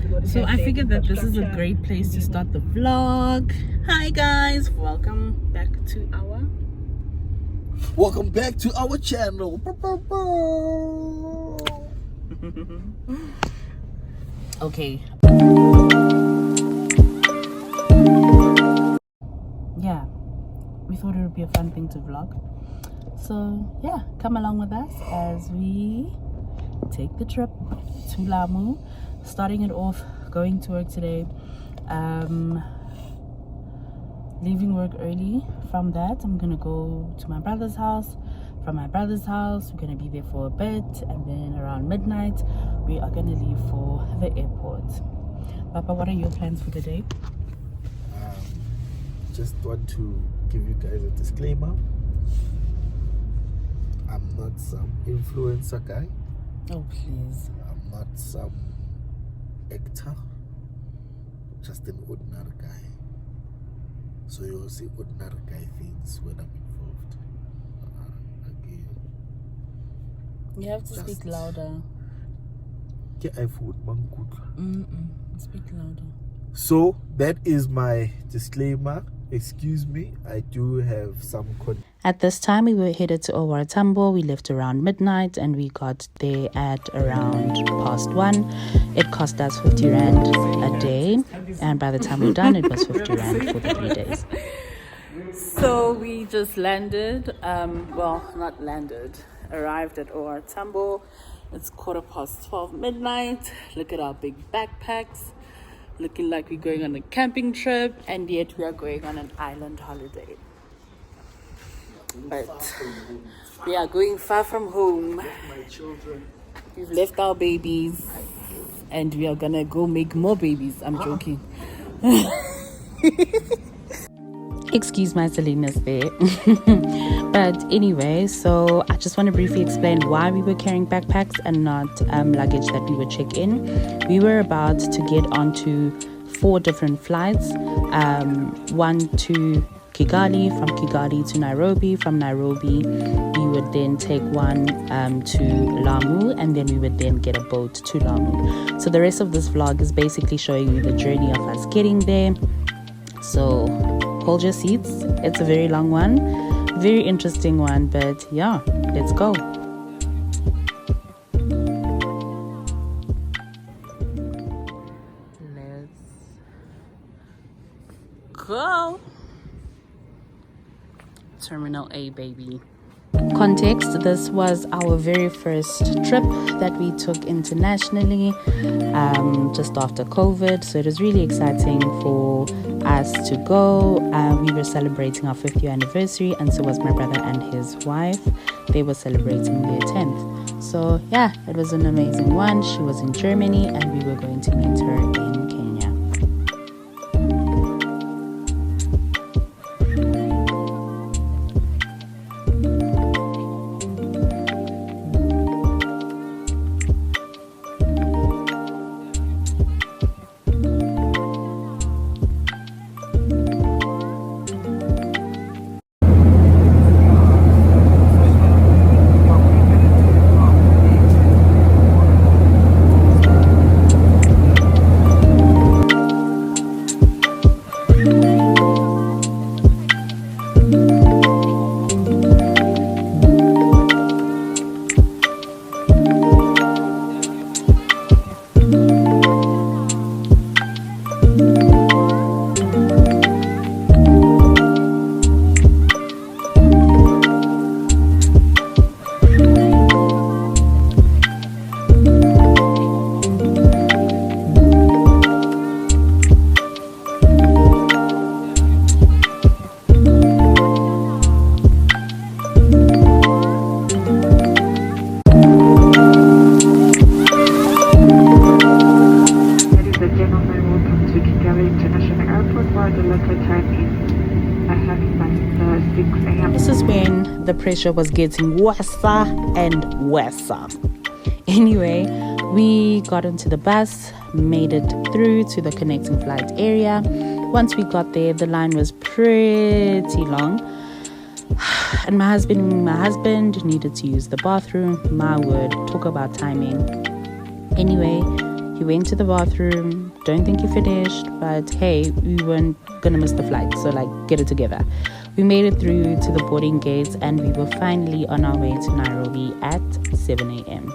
So I figured that this is a great place to start the vlog. Hi guys, welcome back to our channel. Okay. Yeah, we thought it would be a fun thing to vlog. So yeah, come along with us as we take the trip to Lamu. Starting it off, going to work today, leaving work early. From that, I'm gonna go to my brother's house. From my brother's house, we're gonna be there for a bit, and then around midnight we are gonna leave for the airport. Papa, what are your plans for the day? Just want to give you guys a disclaimer. I'm not some influencer guy. Oh please. I'm not some actor, just an ordinary guy. So you'll see ordinary guy things when I'm involved. Again, you have to speak louder. Speak louder. So that is my disclaimer. Excuse me, I do have some At this time, we were headed to OR Tambo. We left around midnight and we got there at around past 1. It cost us 50 Rand a day, and by the time we're done, it was 50 Rand for the 3 days. So we just landed, arrived at OR Tambo. It's 12:15 midnight. Look at our big backpacks. Looking like we're going on a camping trip, and yet we are going on an island holiday. But we are going far from home. My children. We've left our babies, and we are gonna go make more babies. I'm joking. Excuse my silliness there. But anyway, so I just want to briefly explain why we were carrying backpacks and not luggage that we would check in. We were about to get onto 4 different flights. One to Kigali, from Kigali to Nairobi. From Nairobi, we would then take one to Lamu, and then we would then get a boat to Lamu. So the rest of this vlog is basically showing you the journey of us getting there. So hold your seats. It's a very long one, very interesting one, but yeah, let's go. Let's go. Terminal A, baby. Context: this was our very first trip that we took internationally just after COVID, so it was really exciting for us to go. We were celebrating our 50th anniversary, and so was my brother and his wife. They were celebrating their 10th. So yeah, it was an amazing one. She was in Germany and we were going to meet her in Kenya. This is when the pressure was getting worse and worse. Anyway, we got into the bus, made it through to the connecting flight area. Once we got there, the line was pretty long. And my husband needed to use the bathroom. My word, talk about timing. Anyway, He went to the bathroom. Don't think he finished, but hey, we weren't gonna miss the flight, so like, get it together. We made it through to the boarding gates, and we were finally on our way to Nairobi at 7 a.m.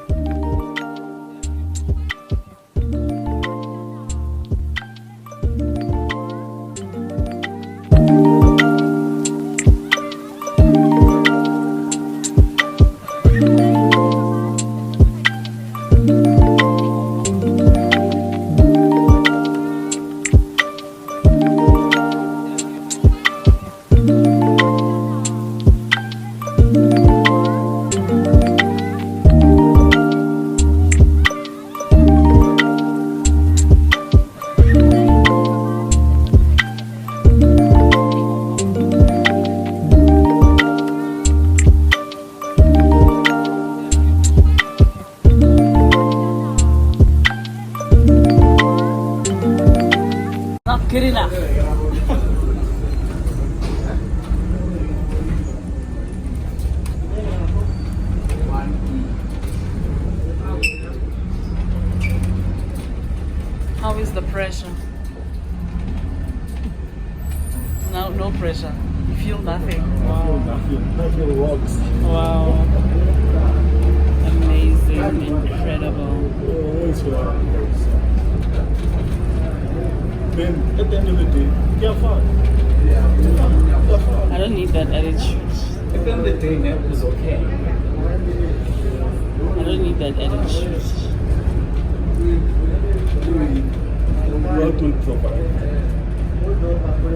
Good enough. How is the pressure? No pressure. You feel nothing. Wow. Nothing works. Wow. Amazing, incredible. Then at the end of the day, you're fine. I don't need that attitude. At the end of the day, that was okay. I don't need that attitude. What will provide?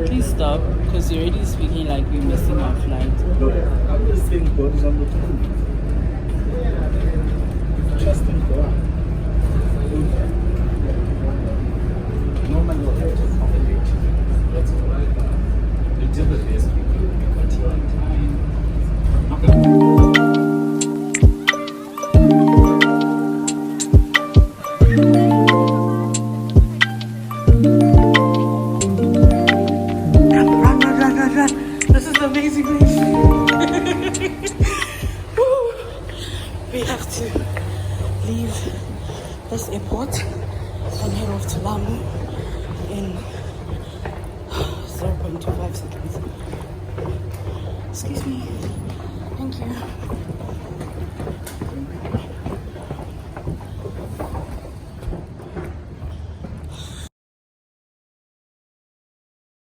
Please stop, because you're already speaking like we're missing our flight. No, I'm just saying God is on the throne. Trust in God. Normally, we'll have to accommodate. That's all right. We do the best we can. We continue on time. Run. This is amazing. We have to leave this airport and head off to Lamu in 0.25 seconds. Excuse me. Thank you.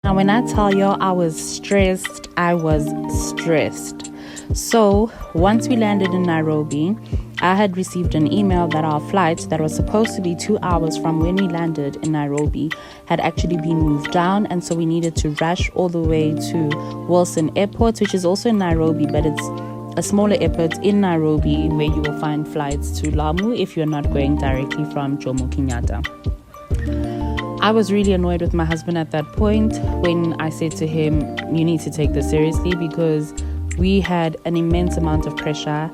Now, when I tell y'all I was stressed, I was stressed. So once we landed in Nairobi, I had received an email that our flight that was supposed to be 2 hours from when we landed in Nairobi had actually been moved down, and so we needed to rush all the way to Wilson Airport, which is also in Nairobi, but it's a smaller airport in Nairobi where you will find flights to Lamu if you're not going directly from Jomo Kenyatta. I was really annoyed with my husband at that point when I said to him, you need to take this seriously, because we had an immense amount of pressure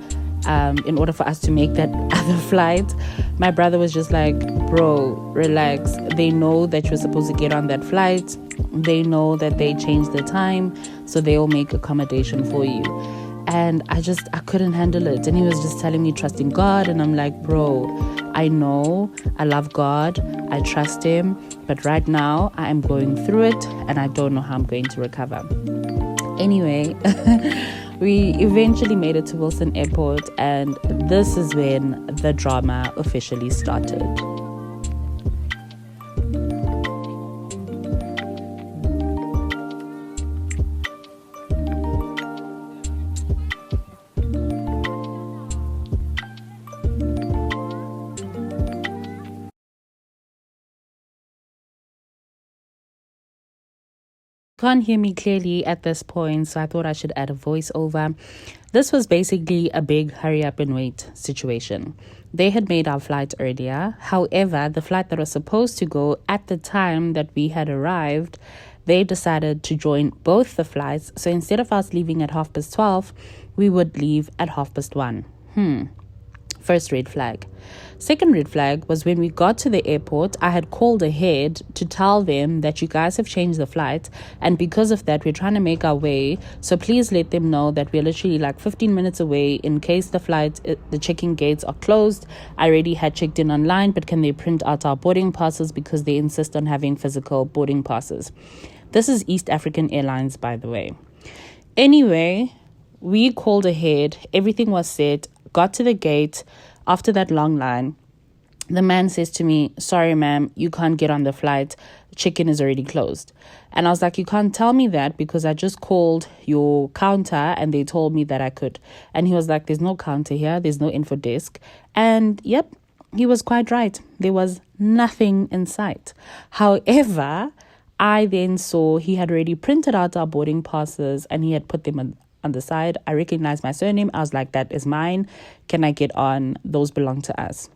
in order for us to make that other flight. My brother was just like, bro, relax. They know that you're supposed to get on that flight. They know that they changed the time, so they'll make accommodation for you. And I couldn't handle it. And he was just telling me, trust in God. And I'm like, bro, I know, I love God, I trust him, but right now I am going through it and I don't know how I'm going to recover. Anyway, we eventually made it to Wilson Airport, and this is when the drama officially started. Can't hear me clearly at this point, so I thought I should add a voiceover. This was basically a big hurry up and wait situation. They had made our flight earlier. However, the flight that was supposed to go at the time that we had arrived, they decided to join both the flights. So instead of us leaving at 12:30, we would leave at 1:30. First red flag. Second red flag was when we got to the airport, I had called ahead to tell them that you guys have changed the flight, and because of that, we're trying to make our way. So please let them know that we're literally like 15 minutes away in case the check-in gates are closed. I already had checked in online, but can they print out our boarding passes because they insist on having physical boarding passes. This is East African Airlines, by the way. Anyway, we called ahead. Everything was set. Got to the gate. After that long line, the man says to me, "Sorry, ma'am, you can't get on the flight. Check-in is already closed." And I was like, "You can't tell me that because I just called your counter and they told me that I could." And he was like, "There's no counter here. There's no info desk." And yep, he was quite right. There was nothing in sight. However, I then saw he had already printed out our boarding passes and he had put them on the side. I recognized my surname. I was like, "That is mine. Can I get on? Those belong to us."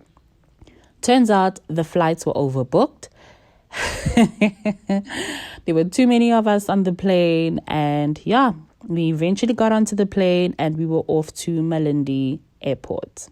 Turns out the flights were overbooked. There were too many of us on the plane. And yeah, we eventually got onto the plane and we were off to Malindi Airport.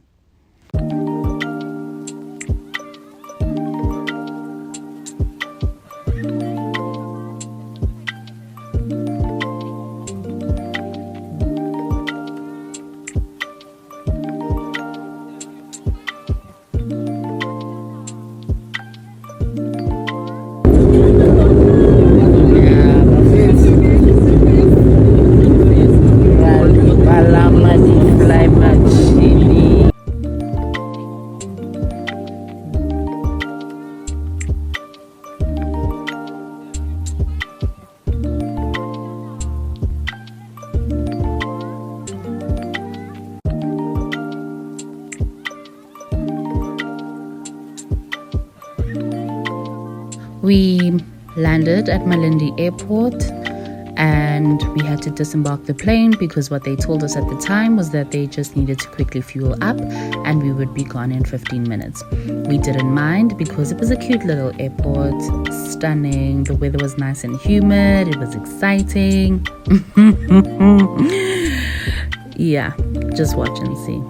We landed at Malindi Airport and we had to disembark the plane because what they told us at the time was that they just needed to quickly fuel up and we would be gone in 15 minutes. We didn't mind because it was a cute little airport, stunning, the weather was nice and humid, it was exciting. Yeah, just watch and see.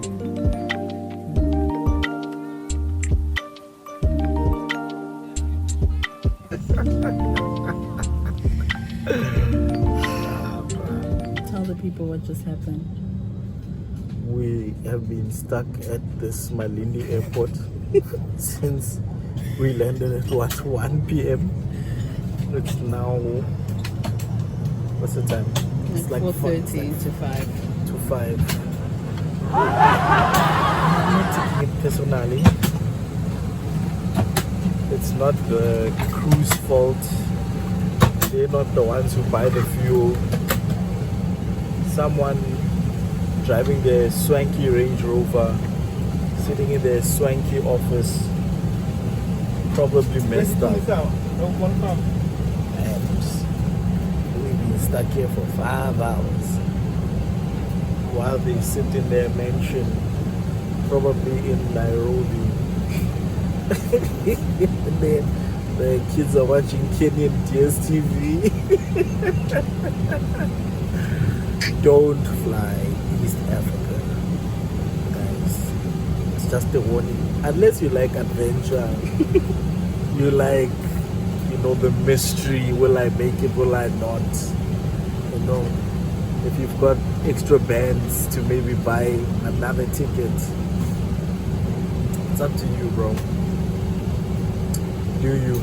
Tell the people what just happened. We have been stuck at this Malindi airport since we landed at 1 p.m. It's now, what's the time? It's like 4:30 to 5. To 5. I'm not taking it personally. It's not the crew's fault. They're not the ones who buy the fuel. Someone driving their swanky Range Rover, sitting in their swanky office, probably messed up. And we've been stuck here for 5 hours while they sit in their mansion, probably in Nairobi. The kids are watching Kenyan DSTV. Don't fly East Africa, guys. It's just a warning. Unless you like adventure, you like, the mystery. Will I make it? Will I not? If you've got extra bands to maybe buy another ticket, it's up to you, bro. Do you?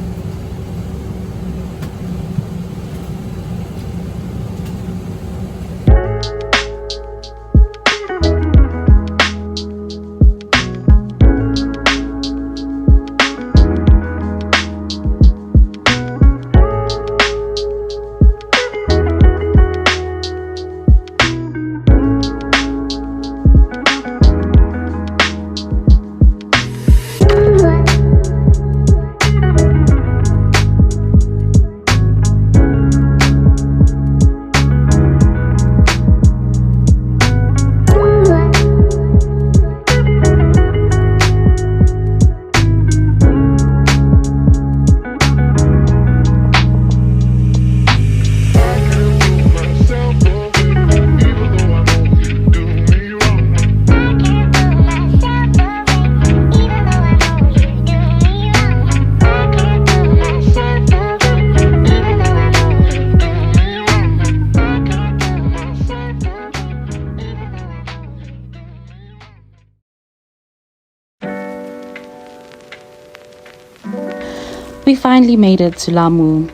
We finally made it to Lamu.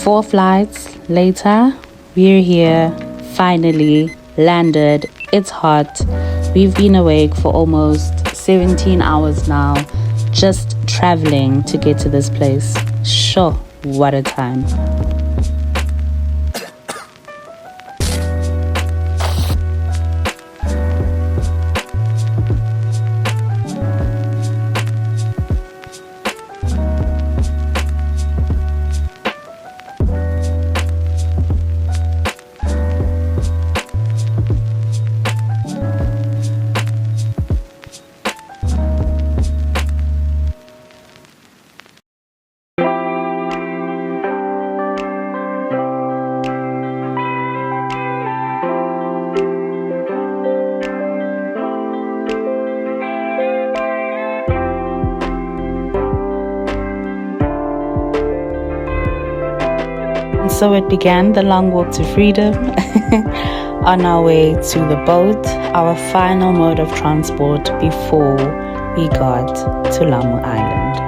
4 flights later, we're here, finally landed. It's hot. We've been awake for almost 17 hours now, just traveling to get to this place. Sure, what a time. So it began the long walk to freedom on our way to the boat, our final mode of transport before we got to Lamu Island.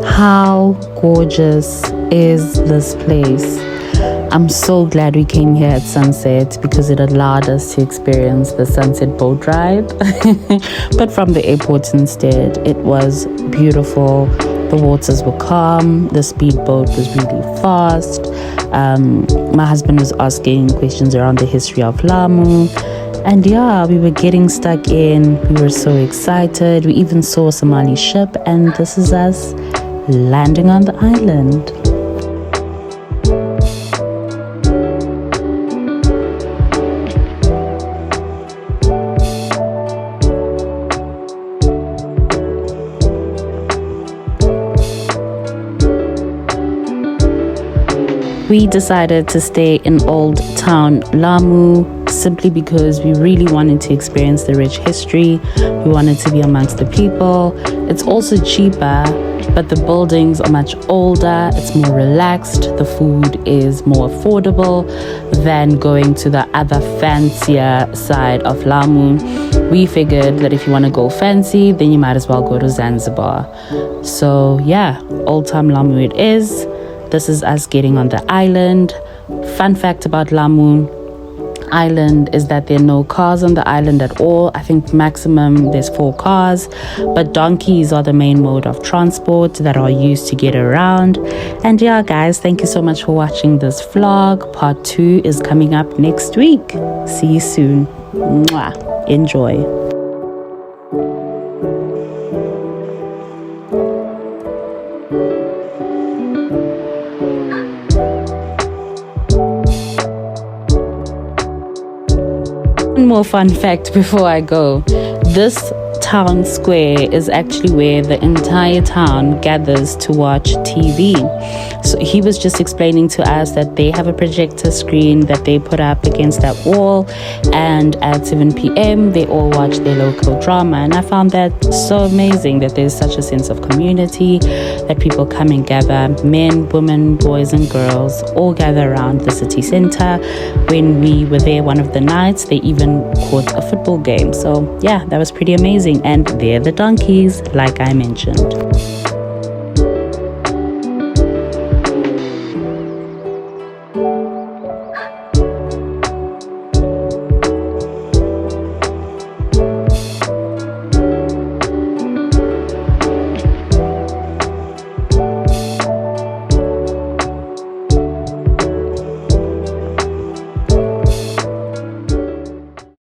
How gorgeous is this place? I'm so glad we came here at sunset because it allowed us to experience the sunset boat ride. But from the airport instead, it was beautiful. The waters were calm. The speedboat was really fast. My husband was asking questions around the history of Lamu. And yeah, we were getting stuck in. We were so excited. We even saw a Somali ship, and this is us landing on the island. We decided to stay in Old Town Lamu simply because we really wanted to experience the rich history. We wanted to be amongst the people. It's also cheaper, but the buildings are much older. It's more relaxed. The food is more affordable than going to the other fancier side of Lamu. We figured that if you want to go fancy, then you might as well go to Zanzibar. So yeah, Old Town Lamu it is. This is us getting on the island. Fun fact about Lamu Island is that there are no cars on the island at all. I think maximum there's 4 cars, but donkeys are the main mode of transport that are used to get around. And yeah, guys, thank you so much for watching this vlog. Part 2 is coming up next week. See you soon. Mwah. Enjoy. more fun fact before I go. This town square is actually where the entire town gathers to watch TV. So he was just explaining to us that they have a projector screen that they put up against that wall, and at 7 p.m. they all watch their local drama. And I found that so amazing that there's such a sense of community, that people come and gather, men, women, boys and girls, all gather around the city center. When we were there one of the nights, they even caught a football game. So yeah, that was pretty amazing. And they're the donkeys, like I mentioned.